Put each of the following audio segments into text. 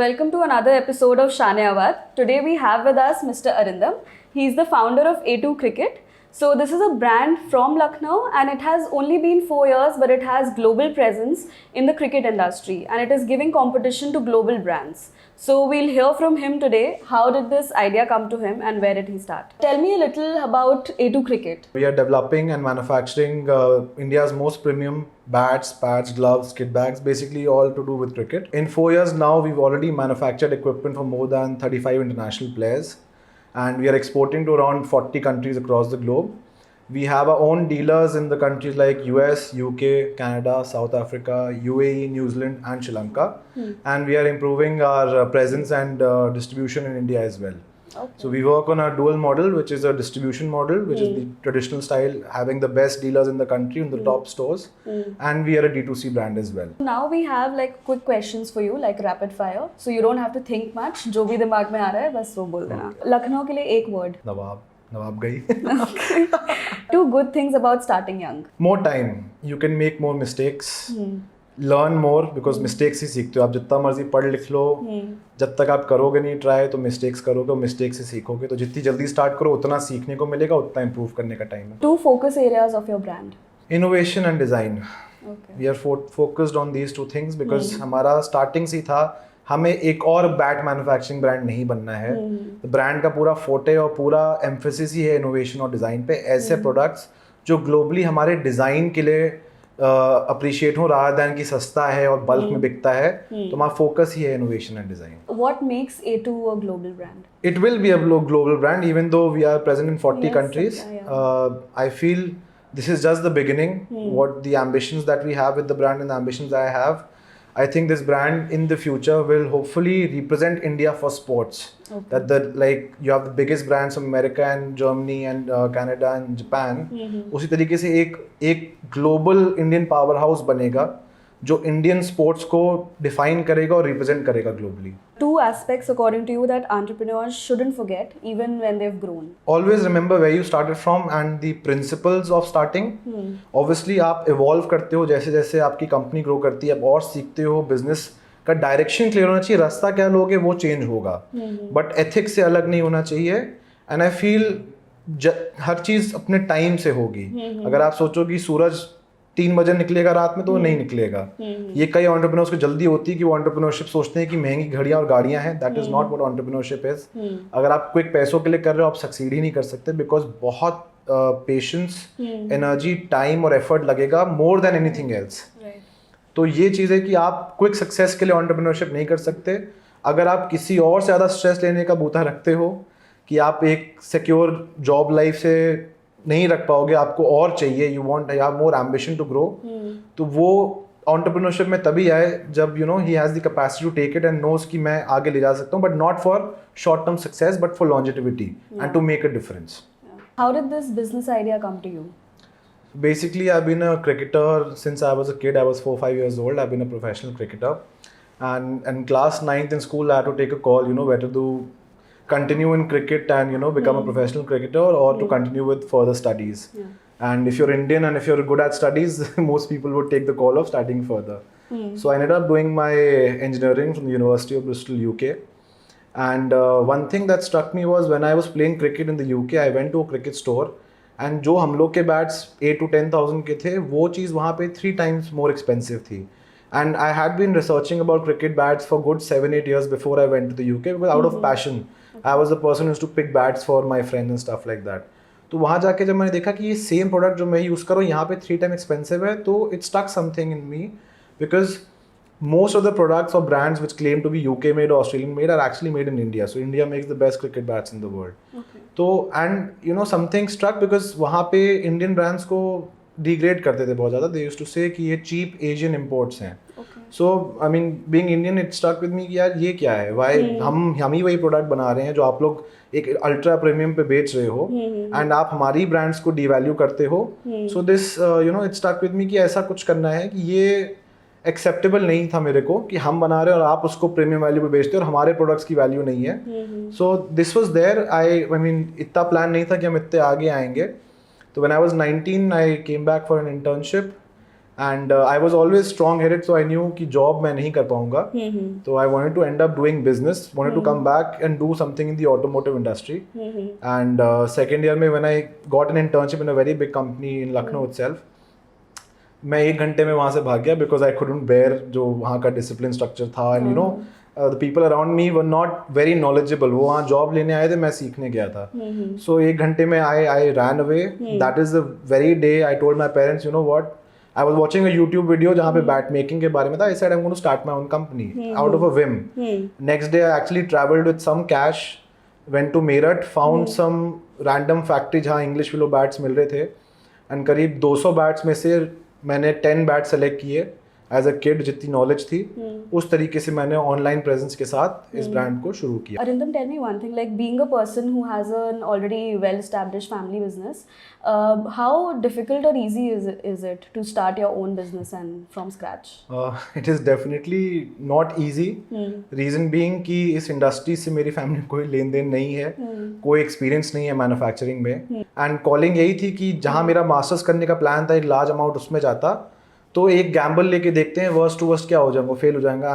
Welcome to another episode of Shane Awad. Today we have with us Mr. Arindam. He's the founder of A2 Cricket. So this is a brand from Lucknow and it has only been 4 years, but it has global presence in the cricket industry and it is giving competition to global brands. So we'll hear from him today. How did this idea come to him and where did he start? Tell me a little about A2 Cricket. We are developing and manufacturing India's most premium bats, pads, gloves, kit bags, basically all to do with cricket. In 4 years now, we've already manufactured equipment for more than 35 international players and we are exporting to around 40 countries across the globe. We have our own dealers in the countries like US, UK, Canada, South Africa, UAE, New Zealand and Sri Lanka. And we are improving our presence and distribution in India as well. Okay. So we work on a dual model, which is a distribution model, which is the traditional style, having the best dealers in the country in the top stores. And we are a D2C brand as well. Now we have like quick questions for you, like rapid fire. So you don't have to think much. जो भी दिमाग में आ रहा है बस वो बोल देना. लखनऊ के लिए एक word. Nawab गई. Two good things about starting young. More time. You can make more mistakes. Learn more because mistakes ही सीखते हो. आप जितना मर्जी पढ़ लिख लो, जब तक आप करोगे नहीं ट्राई तो मिस्टेक्स करोगे, मिस्टेक्स से सीखोगे. तो जितनी जल्दी स्टार्ट करो उतना सीखने को मिलेगा, उतना इम्प्रूव करने का टाइम है. Two focus areas of your brand. Innovation and design. Okay. We are focused on these two things because हमारा स्टार्टिंग से था हमें एक और बैट मैन्युफैक्चरिंग ब्रांड नहीं बनना है. ब्रांड का पूरा फोटे और पूरा एम्फेसिस ही है इनोवेशन और डिज़ाइन पे. ऐसे प्रोडक्ट्स जो ग्लोबली हमारे डिज़ाइन के लिए अप्रिशिएट हो रहा दैन कि सस्ता है और बल्क में बिकता है. तो हमारा फोकस ही है innovation and design. What makes A2 a global brand? It will be a global brand even though we are present in 40 Yes, countries. yeah. I feel this is just the beginning. What the ambitions that we have with the brand and the ambitions I have. I think this brand in the future will hopefully represent India for sports. Okay. That you have the biggest brands from America and Germany and Canada and Japan. उसी तरीके से एक global Indian powerhouse बनेगा जो Indian sports को define करेगा और represent करेगा globally. Two aspects according to you that entrepreneurs shouldn't forget even when they've grown. Always remember where you started from and the principles of starting. Obviously आप evolve करते हो जैसे जैसे आपकी कंपनी ग्रो करती है, आप और सीखते हो. बिजनेस का डायरेक्शन क्लियर होना चाहिए, रास्ता क्या लोगे वो चेंज होगा, बट एथिक्स से अलग नहीं होना चाहिए. एंड आई फील हर चीज़ अपने टाइम से होगी. अगर आप सोचो कि सूरज 3 बजे निकलेगा रात में तो वो नहीं निकलेगा. ये कई एंटरप्रेन्योर्स को जल्दी होती है कि वो एंटरप्रेन्योरशिप सोचते हैं कि महंगी घड़ियां और गाड़ियां हैं. That is not what entrepreneurship is. अगर आप क्विक पैसों के लिए कर रहे हो आप सक्सीड ही नहीं कर सकते बिकॉज बहुत पेशेंस, एनर्जी, टाइम और एफर्ट लगेगा मोर देन एनीथिंग एल्स. तो ये चीज़ है कि आप क्विक सक्सेस के लिए एंटरप्रेन्योरशिप नहीं कर सकते. अगर आप किसी और से ज़्यादा स्ट्रेस लेने का बूता रखते हो कि आप एक सिक्योर जॉब लाइफ से नहीं रख पाओगे, आपको और चाहिए, you want have more ambition to grow, तो वो एंटरप्रेन्योरशिप में तभी आए जब ही has the capacity to take it and knows कि मैं आगे ले जा सकता हूँ, but not for short term success but for longevity and to make a difference. How did this business idea come to you? Basically, I've been a cricketer since I was a kid. I was 4-5 years old. I've been a professional cricketer. And in class 9th in school, I had to take a call, whether to continue in cricket and, become a professional cricketer or to continue with further studies. And if you're Indian and if you're good at studies, most people would take the call of studying further. So I ended up doing my engineering from the University of Bristol, UK. And one thing that struck me was when I was playing cricket in the UK, I went to a cricket store. And जो हम लोग के bats 8 to 10,000 के थे वो चीज़ वहाँ पे 3 times more expensive थी. And I had been researching about cricket bats for good 7-8 years before I went to the UK because out of passion I was the person used to pick bats for my friends and stuff like that. तो वहाँ जाके जब मैंने देखा कि ये same product जो मैं यूज़ करूँ यहाँ पे 3 times एक्सपेंसिव है, तो it stuck something in me because most of the products or brands which claim to be UK made or Australian made are actually made in India. So India makes the best cricket bats in the world. Okay. तो and something struck because वहाँ पे Indian brands को degrade करते थे बहुत ज़्यादा. They used to say कि ये cheap Asian imports हैं. Okay. So I mean being Indian it struck with me कि यार ये क्या है? Why हम ही वही प्रोडक्ट बना रहे हैं जो आप लोग एक अल्ट्रा प्रीमियम पे बेच रहे हो एंड आप हमारी ब्रांड्स को डिवैल्यू करते हो. So this it stuck with me कि ऐसा कुछ करना है कि ये एक्सेप्टेबल नहीं था मेरे को कि हम बना रहे हैं और आप उसको प्रीमियम वैल्यू पे बेचते हो और हमारे प्रोडक्ट्स की वैल्यू नहीं है. So this was there. I mean इतना प्लान नहीं था कि हम इतने आगे आएंगे. तो when I was 19 I came back for an internship and I was always strong headed, so I knew कि जॉब मैं नहीं कर पाऊंगा, तो I wanted to end up doing business, wanted to come back and do something in the automotive industry. And second year में when I got an internship in a very big company in Lucknow itself, मैं 1 घंटे में वहाँ से भाग गया because I couldn't bear जो वहाँ का डिसिप्लिन स्ट्रक्चर था. And you know the people around me were not very knowledgeable. वो वहाँ जॉब लेने आए थे, मैं सीखने गया था. सो 1 घंटे में I ran away. That is the very day I told my parents, you know what, I was watching a YouTube video जहाँ पे बैट मेकिंग के बारे में था. I said I'm going to start my own company out of a whim. Next day I actually traveled with some cash, went to Meerut, found some random factory जहाँ English willow bats मिल रहे थे, and करीब 200 bats में से मैंने 10 bats select किए as a kid. जितनी knowledge थी उस तरीके से मैंने ऑनलाइन प्रेजेंस के साथ इस ब्रांड को शुरू किया. Arindam, tell me one thing, like being a person who has an already well-established family business, how difficult or easy is it to start your own business and from scratch? It is definitely not easy. Reason being कि इस industry से मेरी family कोई लेन then नहीं है, कोई experience नहीं है मैन्युफैक्चरिंग में. एंड कॉलिंग यही थी कि जहाँ मेरा मास्टर्स करने का प्लान था, एक लार्ज अमाउंट उसमें जाता, तो एक गैम्बल लेके देखते हैं वर्स्ट टू वर्स्ट क्या हो जाएगा, फेल हो जाएगा.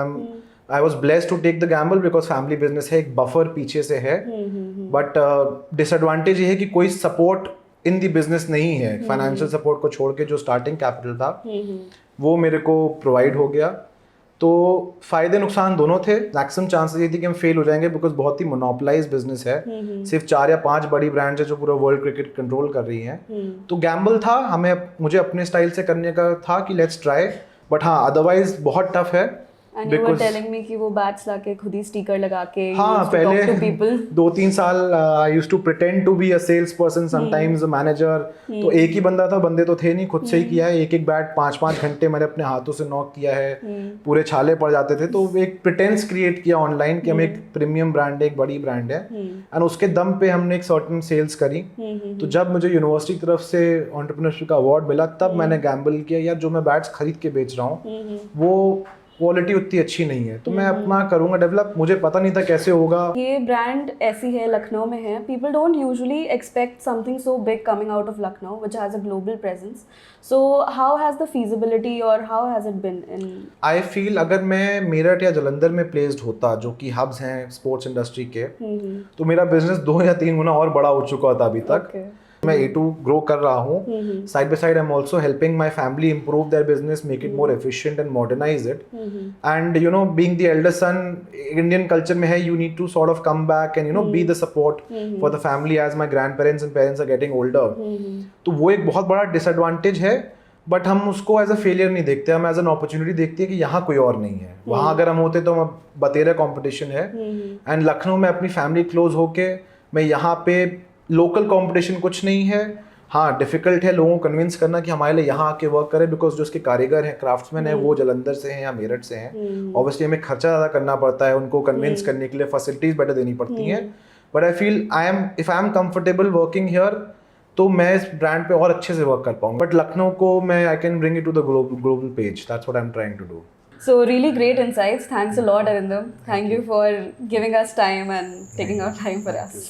I was blessed to take the gamble because family business है, एक बफर पीछे से है. बट डिसएडवांटेज ये है कि कोई सपोर्ट इन दी बिजनेस नहीं है. फाइनेंशियल सपोर्ट को छोड़ के जो स्टार्टिंग कैपिटल था वो मेरे को प्रोवाइड हो गया. तो फायदे नुकसान दोनों थे. मैक्सिमम चांसेस ये थी कि हम फेल हो जाएंगे बिकॉज बहुत ही मोनोपोलाइज बिजनेस है. सिर्फ 4 या 5 बड़ी ब्रांड्स है जो पूरा वर्ल्ड क्रिकेट कंट्रोल कर रही हैं. तो गैम्बल था, मुझे अपने स्टाइल से करने का था कि लेट्स ट्राई. बट हाँ, अदरवाइज बहुत टफ है. And you were telling me कि वो बैट्स लाके खुद ही स्टिकर लगा के हाँ, पहले 2-3 साल I used to pretend to be a salesperson, sometimes a manager. तो एक ही बंदा था, बंदे तो थे नहीं, खुद से ही किया है. एक बैट 5-5 घंटे मैंने अपने हाथों से नॉक किया है. पूरे छाले पड़ जाते थे. तो एक प्रिटेंस क्रिएट किया ऑनलाइन कि हम एक प्रीमियम ब्रांड है, एक बड़ी ब्रांड है. एंड उसके दम पे हमने एक सर्टेन सेल्स करी. तो जब मुझे यूनिवर्सिटी की तरफ से एंटरप्रेन्योरशिप का अवार्ड मिला, तब मैंने गैम्बल किया यार जो मैं बैट्स खरीद के बेच रहा हूँ वो क्वालिटी उतनी अच्छी नहीं है, तो मैं अपना करूंगा डेवलप. मुझे पता नहीं था कैसे होगा. ये ब्रांड ऐसी है, लखनऊ में है. People don't usually expect something so big coming out of Lucknow which has a global presence. So how has the feasibility और how has it been in? I feel अगर मैं मेरठ या जलंधर में प्लेस्ड होता, जो कि हब्स हैं स्पोर्ट्स इंडस्ट्री के, तो मेरा बिजनेस 2 या 3 गुना और बड़ा हो चुका था अभी तक. मैं A2 ग्रो कर रहा हूँ. Side by side I am also helping my family improve their business, make it more efficient and modernise it. And you know, being the elder son, Indian culture में है, you need to sort of come back and you know be the support for the family as my grandparents and parents are getting older. तो वो एक बहुत बड़ा disadvantage है. But हम उसको एज अ फेलियर नहीं देखते, हम एज एन अपॉर्चुनिटी देखते हैं कि यहाँ कोई और नहीं है. वहाँ अगर हम होते तो हम बतेरा कॉम्पिटिशन है. एंड लखनऊ में अपनी फैमिली क्लोज होके मैं यहाँ पे लोकल कंपटीशन कुछ नहीं है. हाँ, डिफिकल्ट है लोगों को कन्विंस करना कि हमारे लिए यहाँ आके वर्क करें बिकॉज जो उसके कारीगर हैं, क्राफ्ट्समैन हैं, वो जलंधर से हैं या मेरठ से हैं. ऑब्वियसली हमें खर्चा ज़्यादा करना पड़ता है उनको कन्विंस करने के लिए, फैसिलिटीज़ बेटर देनी पड़ती हैं. But I feel if I am comfortable working here तो मैं इस ब्रांड पे और अच्छे से वर्क कर पाऊंगा. बट लखनऊ को मैं I can bring it to the global page. That's what I am trying to do. So really great insights. Thanks a lot, Arindam. Thank you for giving us time and taking out time for us.